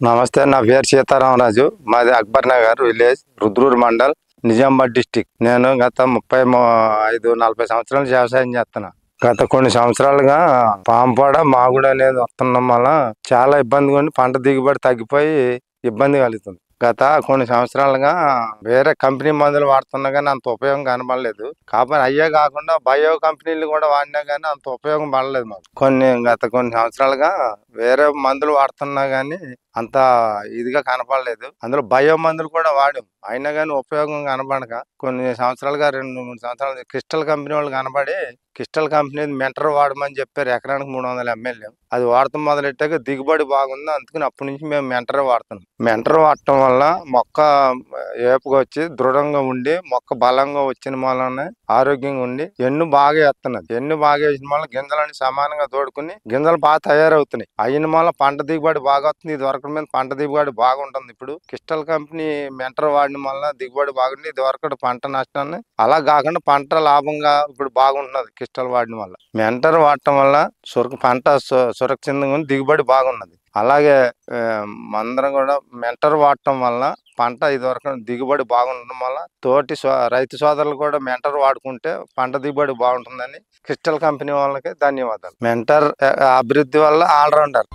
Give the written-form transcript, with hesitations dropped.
నమస్తే, నా పేరు సీతారామరాజు. మాది అక్బర్ నగర్ విలేజ్, రుద్రూర్ మండల్, నిజామాబాద్ డిస్టిక్. నేను గత 35-40 సంవత్సరాలు వ్యవసాయం చేస్తున్నా. గత కొన్ని సంవత్సరాలుగా పాంపాడ మాగుడు అనేది వస్తున్నాం వల్ల చాలా ఇబ్బందిగా ఉండి పంట దిగుబడి తగ్గిపోయి ఇబ్బంది కలుగుతుంది. గత కొన్ని సంవత్సరాలుగా వేరే కంపెనీ మందులు వాడుతున్నా కానీ అంత ఉపయోగం కనబడలేదు. కాకపోతే అయ్యే కాకుండా బయో కంపెనీలు కూడా వాడినా కానీ అంత ఉపయోగం పడలేదు మాకు. గత కొన్ని సంవత్సరాలుగా వేరే మందులు వాడుతున్నా కానీ అంత ఇదిగా కనపడలేదు. అందులో బయో మందులు కూడా వాడాం, అయినా కానీ ఉపయోగం కనబడక కొన్ని సంవత్సరాలుగా 2-3 సంవత్సరాలు క్రిస్టల్ కంపెనీ వాళ్ళు కనబడి క్రిస్టల్ కంపెనీ మెంటర్ వాడమని చెప్పారు. ఎకరానికి 300 ml. అది వాడటం మొదలెట్టాక దిగుబడి బాగుంది, అందుకని అప్పటి నుంచి మేము మెంటర్ వాడుతున్నాం. మెంటర్ వాడటం వల్ల మొక్క ఏపుగా వచ్చి దృఢంగా ఉండి మొక్క బలంగా వచ్చిన వల్లనే ఆరోగ్యంగా ఉండి ఎన్ను బాగా వేస్తున్నది. ఎన్ను బాగా వేసిన వల్ల గింజలన్నీ సమానంగా తోడుకుని గింజలు బాగా తయారవుతున్నాయి. అయిన వల్ల పంట దిగుబడి బాగా వస్తుంది. ఇది వరకు మీద పంట దిగుబడి బాగుంటుంది. ఇప్పుడు క్రిస్టల్ కంపెనీ మెంటర్ వాడిన వల్ల దిగుబడి బాగుంది. ఇది వరకు పంట నష్టాన్ని అలా కాకుండా పంట లాభంగా ఇప్పుడు బాగుంటున్నది. క్రిస్టల్ వాడడం వల్ల, మెంటర్ వాడటం వల్ల పంట సురక్షితంగా దిగుబడి బాగున్నది. అలాగే మందరం కూడా మెంటర్ వాడటం వల్ల పంట ఇదివరకు దిగుబడి బాగుండడం వల్ల తోటి రైతు సోదరులు కూడా మెంటర్ వాడుకుంటే పంట దిగుబడి బాగుంటుందని క్రిస్టల్ కంపెనీ వాళ్ళకి ధన్యవాదాలు. మెంటర్ అభివృద్ధి వల్ల ఆల్రౌండర్.